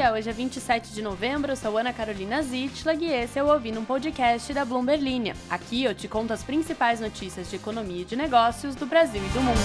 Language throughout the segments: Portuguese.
dia, hoje é 27 de novembro, eu sou Ana Carolina Zitlag e esse é o Ouvindo um Podcast da Bloomberg Linha. Aqui eu te conto as principais notícias de economia e de negócios do Brasil e do mundo.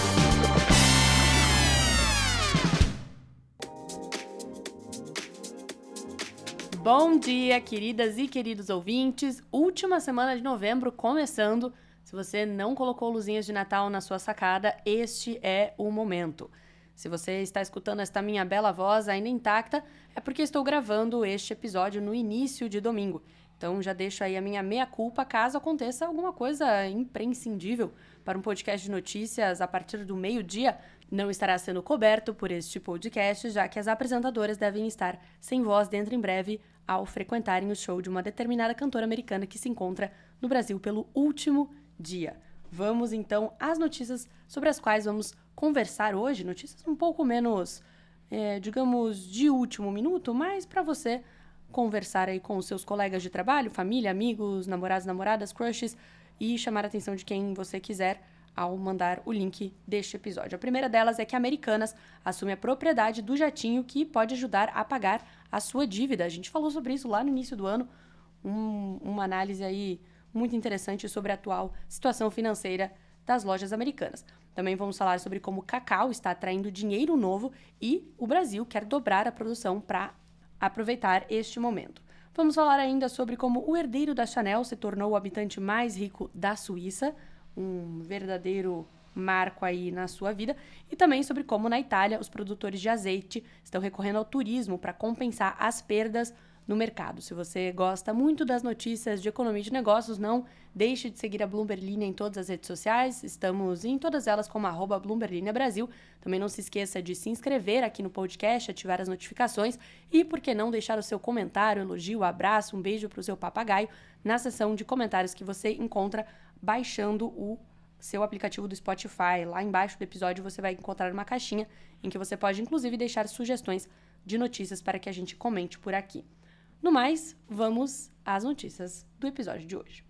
Bom dia, queridas e queridos ouvintes, última semana de novembro começando. Se você não colocou luzinhas de Natal na sua sacada, este é o momento. Se você está escutando esta minha bela voz ainda intacta, é porque estou gravando este episódio no início de domingo. Então já deixo aí a minha meia-culpa caso aconteça alguma coisa imprescindível para um podcast de notícias a partir do meio-dia. Não estará sendo coberto por este podcast, já que as apresentadoras devem estar sem voz dentro em breve ao frequentarem o show de uma determinada cantora americana que se encontra no Brasil pelo último dia. Vamos então às notícias sobre as quais vamos conversar hoje, notícias um pouco menos, digamos, de último minuto, mas para você conversar aí com os seus colegas de trabalho, família, amigos, namorados, namoradas, crushes e chamar a atenção de quem você quiser ao mandar o link deste episódio. A primeira delas é que a Americanas assume a propriedade do jatinho que pode ajudar a pagar a sua dívida. A gente falou sobre isso lá no início do ano, uma análise aí muito interessante sobre a atual situação financeira das lojas americanas. Também vamos falar sobre como o cacau está atraindo dinheiro novo e o Brasil quer dobrar a produção para aproveitar este momento. Vamos falar ainda sobre como o herdeiro da Chanel se tornou o habitante mais rico da Suíça, um verdadeiro marco aí na sua vida, e também sobre como na Itália os produtores de azeite estão recorrendo ao turismo para compensar as perdas no mercado. Se você gosta muito das notícias de economia e de negócios, não deixe de seguir a Bloomberg Linha em todas as redes sociais. Estamos em todas elas como @BloombergLinhaBrasil. Também não se esqueça de se inscrever aqui no podcast, ativar as notificações e, por que não, deixar o seu comentário, elogio, abraço, um beijo para o seu papagaio na seção de comentários que você encontra baixando o seu aplicativo do Spotify. Lá embaixo do episódio você vai encontrar uma caixinha em que você pode, inclusive, deixar sugestões de notícias para que a gente comente por aqui. No mais, vamos às notícias do episódio de hoje.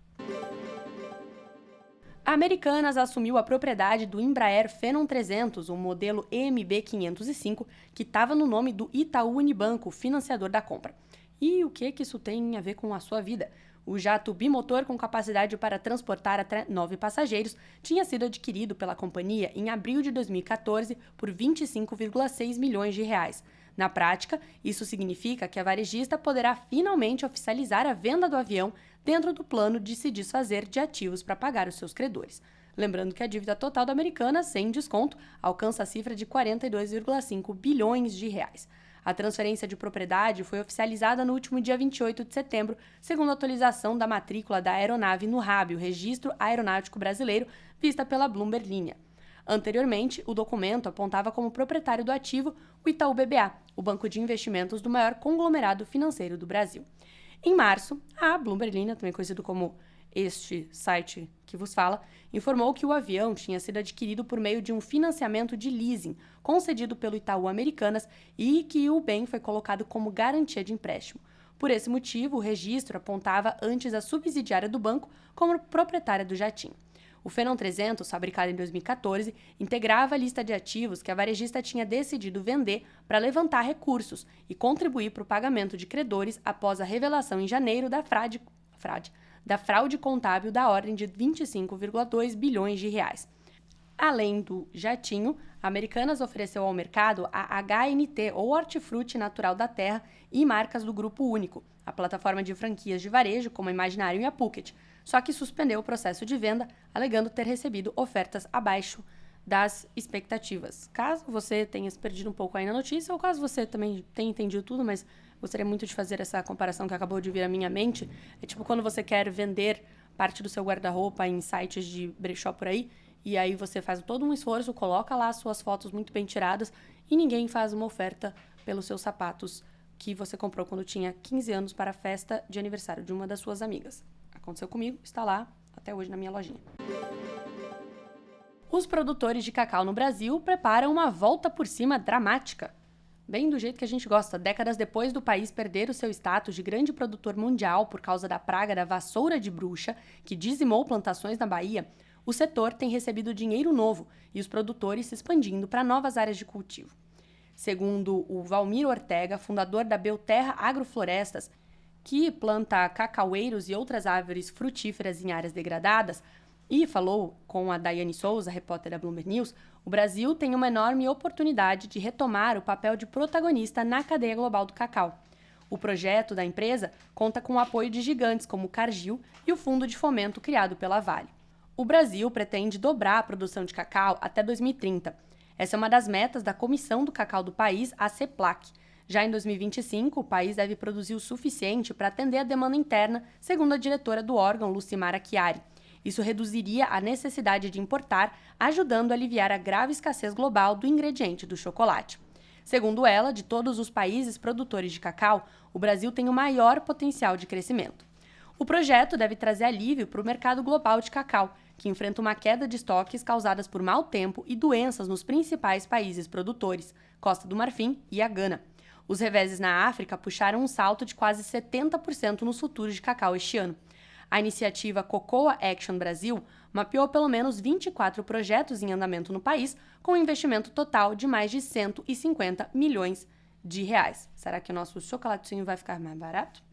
A Americanas assumiu a propriedade do Embraer Phenom 300, um modelo EMB505, que estava no nome do Itaú Unibanco, financiador da compra. E o que isso tem a ver com a sua vida? O jato bimotor com capacidade para transportar até 9 passageiros tinha sido adquirido pela companhia em abril de 2014 por 25,6 milhões de reais. Na prática, isso significa que a varejista poderá finalmente oficializar a venda do avião dentro do plano de se desfazer de ativos para pagar os seus credores. Lembrando que a dívida total da Americanas, sem desconto, alcança a cifra de 42,5 bilhões de reais. A transferência de propriedade foi oficializada no último dia 28 de setembro, segundo a atualização da matrícula da aeronave no RAB, o Registro Aeronáutico Brasileiro, vista pela Bloomberg Linha. Anteriormente, o documento apontava como proprietário do ativo o Itaú BBA, o banco de investimentos do maior conglomerado financeiro do Brasil. Em março, a Bloomberg Linha, também conhecido como este site que vos fala, informou que o avião tinha sido adquirido por meio de um financiamento de leasing concedido pelo Itaú Americanas e que o bem foi colocado como garantia de empréstimo. Por esse motivo, o registro apontava antes a subsidiária do banco como proprietária do jatinho. O Phenom 300, fabricado em 2014, integrava a lista de ativos que a varejista tinha decidido vender para levantar recursos e contribuir para o pagamento de credores após a revelação em janeiro da fraude contábil da ordem de 25,2 bilhões de reais. Além do jatinho, a Americanas ofereceu ao mercado a HNT, ou Hortifruti Natural da Terra, e marcas do Grupo Único, a plataforma de franquias de varejo como a Imaginário e a Phuket, só que suspendeu o processo de venda, alegando ter recebido ofertas abaixo das expectativas. Caso você tenha se perdido um pouco aí na notícia, ou caso você também tenha entendido tudo, mas gostaria muito de fazer essa comparação que acabou de vir à minha mente, é tipo quando você quer vender parte do seu guarda-roupa em sites de brechó por aí, e aí você faz todo um esforço, coloca lá as suas fotos muito bem tiradas, e ninguém faz uma oferta pelos seus sapatos que você comprou quando tinha 15 anos para a festa de aniversário de uma das suas amigas. Aconteceu comigo, está lá até hoje na minha lojinha. Os produtores de cacau no Brasil preparam uma volta por cima dramática. Bem do jeito que a gente gosta, décadas depois do país perder o seu status de grande produtor mundial por causa da praga da vassoura de bruxa, que dizimou plantações na Bahia, o setor tem recebido dinheiro novo e os produtores se expandindo para novas áreas de cultivo. Segundo o Valmir Ortega, fundador da Belterra Agroflorestas, que planta cacaueiros e outras árvores frutíferas em áreas degradadas, e falou com a Daiane Souza, repórter da Bloomberg News, o Brasil tem uma enorme oportunidade de retomar o papel de protagonista na cadeia global do cacau. O projeto da empresa conta com o apoio de gigantes como o Cargill e o fundo de fomento criado pela Vale. O Brasil pretende dobrar a produção de cacau até 2030. Essa é uma das metas da Comissão do Cacau do país, a CEPLAC. Já em 2025, o país deve produzir o suficiente para atender a demanda interna, segundo a diretora do órgão, Lucimara Chiari. Isso reduziria a necessidade de importar, ajudando a aliviar a grave escassez global do ingrediente do chocolate. Segundo ela, de todos os países produtores de cacau, o Brasil tem o maior potencial de crescimento. O projeto deve trazer alívio para o mercado global de cacau, que enfrenta uma queda de estoques causadas por mau tempo e doenças nos principais países produtores, Costa do Marfim e a Gana. Os reveses na África puxaram um salto de quase 70% nos futuros de cacau este ano. A iniciativa Cocoa Action Brasil mapeou pelo menos 24 projetos em andamento no país, com um investimento total de mais de 150 milhões de reais. Será que o nosso chocolatinho vai ficar mais barato?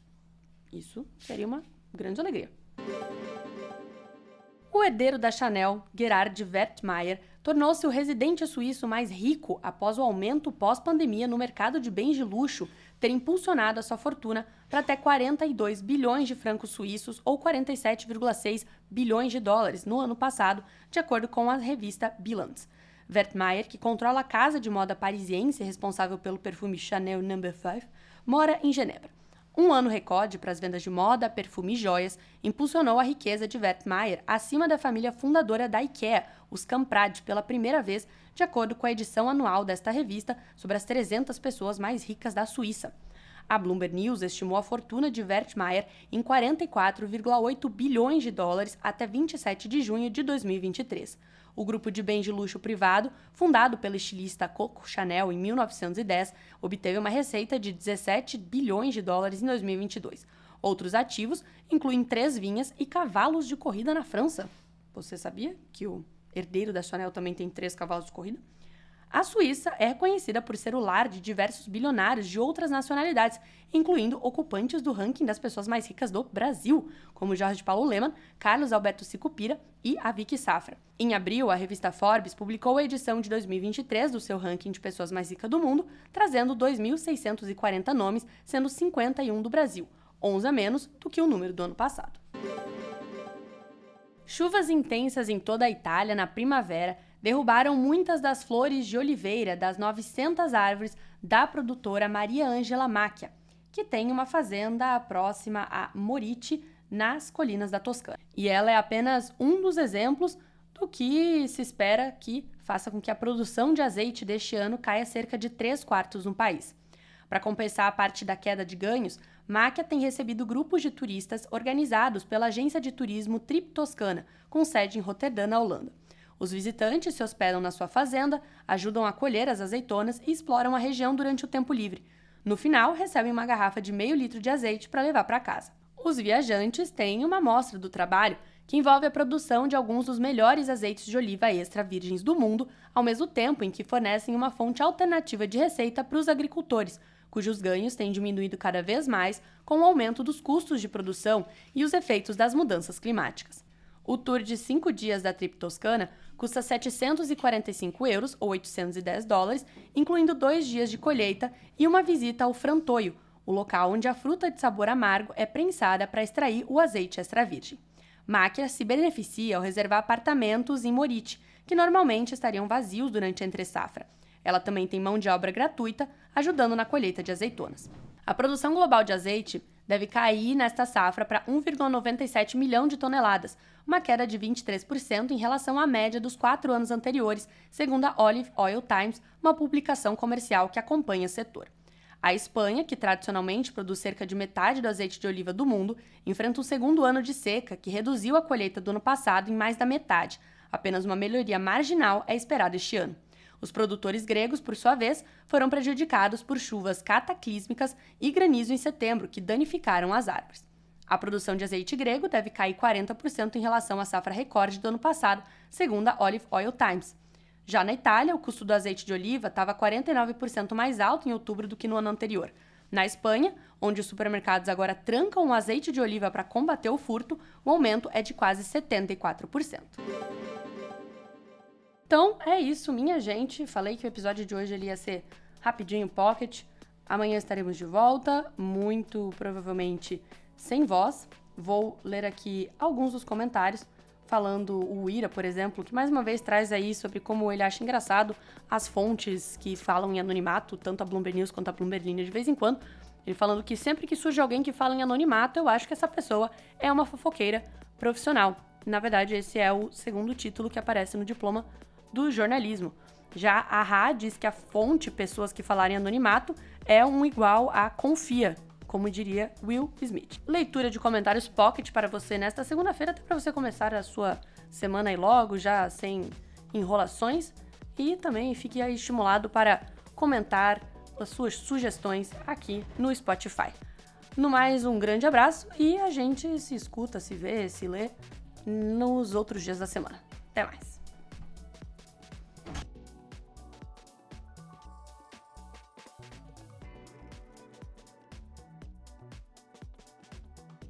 Isso seria uma grande alegria. O herdeiro da Chanel, Gerhard Werthmeier, tornou-se o residente suíço mais rico após o aumento pós-pandemia no mercado de bens de luxo ter impulsionado a sua fortuna para até 42 bilhões de francos suíços ou 47,6 bilhões de dólares no ano passado, de acordo com a revista Bilance. Werthmeier, que controla a casa de moda parisiense responsável pelo perfume Chanel No. 5, mora em Genebra. Um ano recorde para as vendas de moda, perfume e joias impulsionou a riqueza de Werthmeier acima da família fundadora da IKEA, os Kamprad, pela primeira vez, de acordo com a edição anual desta revista sobre as 300 pessoas mais ricas da Suíça. A Bloomberg News estimou a fortuna de Werthmeier em 44,8 bilhões de dólares até 27 de junho de 2023. O grupo de bens de luxo privado, fundado pelo estilista Coco Chanel em 1910, obteve uma receita de 17 bilhões de dólares em 2022. Outros ativos incluem 3 vinhas e cavalos de corrida na França. Você sabia que o herdeiro da Chanel também tem 3 cavalos de corrida? A Suíça é reconhecida por ser o lar de diversos bilionários de outras nacionalidades, incluindo ocupantes do ranking das pessoas mais ricas do Brasil, como Jorge Paulo Lemann, Carlos Alberto Sicupira e a Vicky Safra. Em abril, a revista Forbes publicou a edição de 2023 do seu ranking de pessoas mais ricas do mundo, trazendo 2.640 nomes, sendo 51 do Brasil, 11 a menos do que o número do ano passado. Chuvas intensas em toda a Itália na primavera derrubaram muitas das flores de oliveira das 900 árvores da produtora Maria Angela Macchia, que tem uma fazenda próxima a Morici, nas colinas da Toscana. E ela é apenas um dos exemplos do que se espera que faça com que a produção de azeite deste ano caia cerca de 3/4 no país. Para compensar a parte da queda de ganhos, Macchia tem recebido grupos de turistas organizados pela agência de turismo Trip Toscana, com sede em Roterdã, na Holanda. Os visitantes se hospedam na sua fazenda, ajudam a colher as azeitonas e exploram a região durante o tempo livre. No final, recebem uma garrafa de meio litro de azeite para levar para casa. Os viajantes têm uma amostra do trabalho, que envolve a produção de alguns dos melhores azeites de oliva extra virgens do mundo, ao mesmo tempo em que fornecem uma fonte alternativa de receita para os agricultores, cujos ganhos têm diminuído cada vez mais com o aumento dos custos de produção e os efeitos das mudanças climáticas. O tour de 5 dias da Trip Toscana custa 745 euros, ou 810 dólares, incluindo 2 dias de colheita e uma visita ao frantoio, o local onde a fruta de sabor amargo é prensada para extrair o azeite extra virgem. Macchia se beneficia ao reservar apartamentos em Morici, que normalmente estariam vazios durante a entre-safra. Ela também tem mão de obra gratuita, ajudando na colheita de azeitonas. A produção global de azeite deve cair nesta safra para 1,97 milhão de toneladas, uma queda de 23% em relação à média dos 4 anos anteriores, segundo a Olive Oil Times, uma publicação comercial que acompanha o setor. A Espanha, que tradicionalmente produz cerca de metade do azeite de oliva do mundo, enfrenta o segundo ano de seca, que reduziu a colheita do ano passado em mais da metade. Apenas uma melhoria marginal é esperada este ano. Os produtores gregos, por sua vez, foram prejudicados por chuvas cataclísmicas e granizo em setembro, que danificaram as árvores. A produção de azeite grego deve cair 40% em relação à safra recorde do ano passado, segundo a Olive Oil Times. Já na Itália, o custo do azeite de oliva estava 49% mais alto em outubro do que no ano anterior. Na Espanha, onde os supermercados agora trancam o azeite de oliva para combater o furto, o aumento é de quase 74%. Então, é isso, minha gente. Falei que o episódio de hoje ele ia ser rapidinho, pocket. Amanhã estaremos de volta, muito provavelmente sem voz. Vou ler aqui alguns dos comentários, falando o Ira, por exemplo, que mais uma vez traz aí sobre como ele acha engraçado as fontes que falam em anonimato, tanto a Bloomberg News quanto a Bloomberg Linha de vez em quando. Ele falando que sempre que surge alguém que fala em anonimato, eu acho que essa pessoa é uma fofoqueira profissional. Na verdade, esse é o segundo título que aparece no diploma do jornalismo. Já a Ra diz que a fonte pessoas que falarem anonimato é um igual a confia, como diria Will Smith. Leitura de comentários pocket para você nesta segunda-feira, até para você começar a sua semana aí logo, já sem enrolações. E também fique aí estimulado para comentar as suas sugestões aqui no Spotify. No mais, um grande abraço e a gente se escuta, se vê, se lê nos outros dias da semana. Até mais!